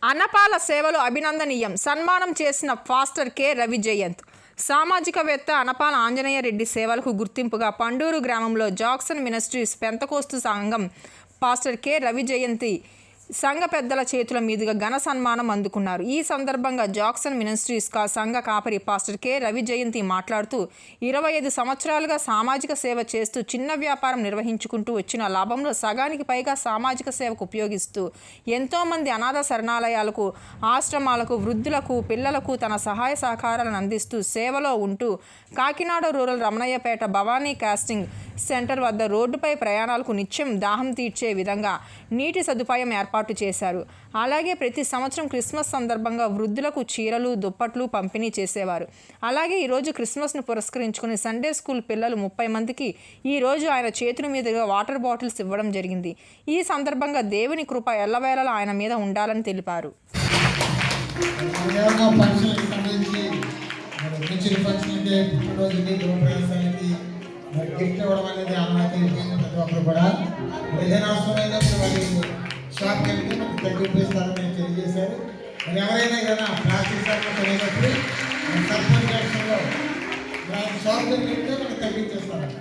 అన్నపాల సేవలు అభినందనీయం. సన్మానం చేసిన పాస్టర్ కె రవి జయంత్. సామాజికవేత్త అన్నపాల ఆంజనేయ రెడ్డి సేవలకు గుర్తింపుగా పండూరు గ్రామంలో జాక్సన్ మినిస్ట్రీస్ పెంతకోస్తు సంఘం పాస్టర్ కె రవి జయంతి సంఘ పెద్దల చేతుల మీదుగా ఘన సన్మానం అందుకున్నారు. ఈ సందర్భంగా జాక్సన్ మినిస్ట్రీస్ సంఘ కాపరి పాస్టర్ కె రవి జయంతి మాట్లాడుతూ 25 సంవత్సరాలుగా సామాజిక సేవ చేస్తూ చిన్న వ్యాపారం నిర్వహించుకుంటూ వచ్చిన లాభంలో సగానికి పైగా సామాజిక సేవకు ఉపయోగిస్తూ ఎంతోమంది అనాథ శరణాలయాలకు, ఆశ్రమాలకు, వృద్ధులకు, పిల్లలకు తన సహాయ సహకారాలను అందిస్తూ సేవలో ఉంటూ Kakinada rural Ramanayyapeta Bhavani casting centre వద్ద రోడ్డుపై ప్రయాణాలకు నిత్యం దాహం తీర్చే విధంగా నీటి సదుపాయం ఏర్పాటు చేశారు. అలాగే ప్రతి సంవత్సరం క్రిస్మస్ సందర్భంగా వృద్ధులకు చీరలు, దుప్పట్లు పంపిణీ చేసేవారు. అలాగే ఈరోజు క్రిస్మస్ను పురస్కరించుకుని సండే స్కూల్ పిల్లలు 30 మందికి ఈరోజు ఆయన చేతుల మీదుగా వాటర్ బాటిల్స్ ఇవ్వడం జరిగింది. ఈ సందర్భంగా దేవుని కృప ఎల్లవేళలా ఆయన మీద ఉండాలని తెలిపారు. గిఫ్ట్ ఇవ్వడం అనేది అన్నకి ప్రతి ఒక్కరు కూడా ఏదైనా అవసరమైనప్పుడు మరి షాప్కి వెళ్తే మనకు తగ్గిస్తారని నేను తెలియజేశారు. మరి ఎవరైనా ఏదైనా ప్లాస్టిక్ షాప్లో కొనేటప్పుడు సర్పంచ్ ఎలక్షన్లో షాప్ దగ్గరికి వెళ్తే మనకు తగ్గించేస్తారంట.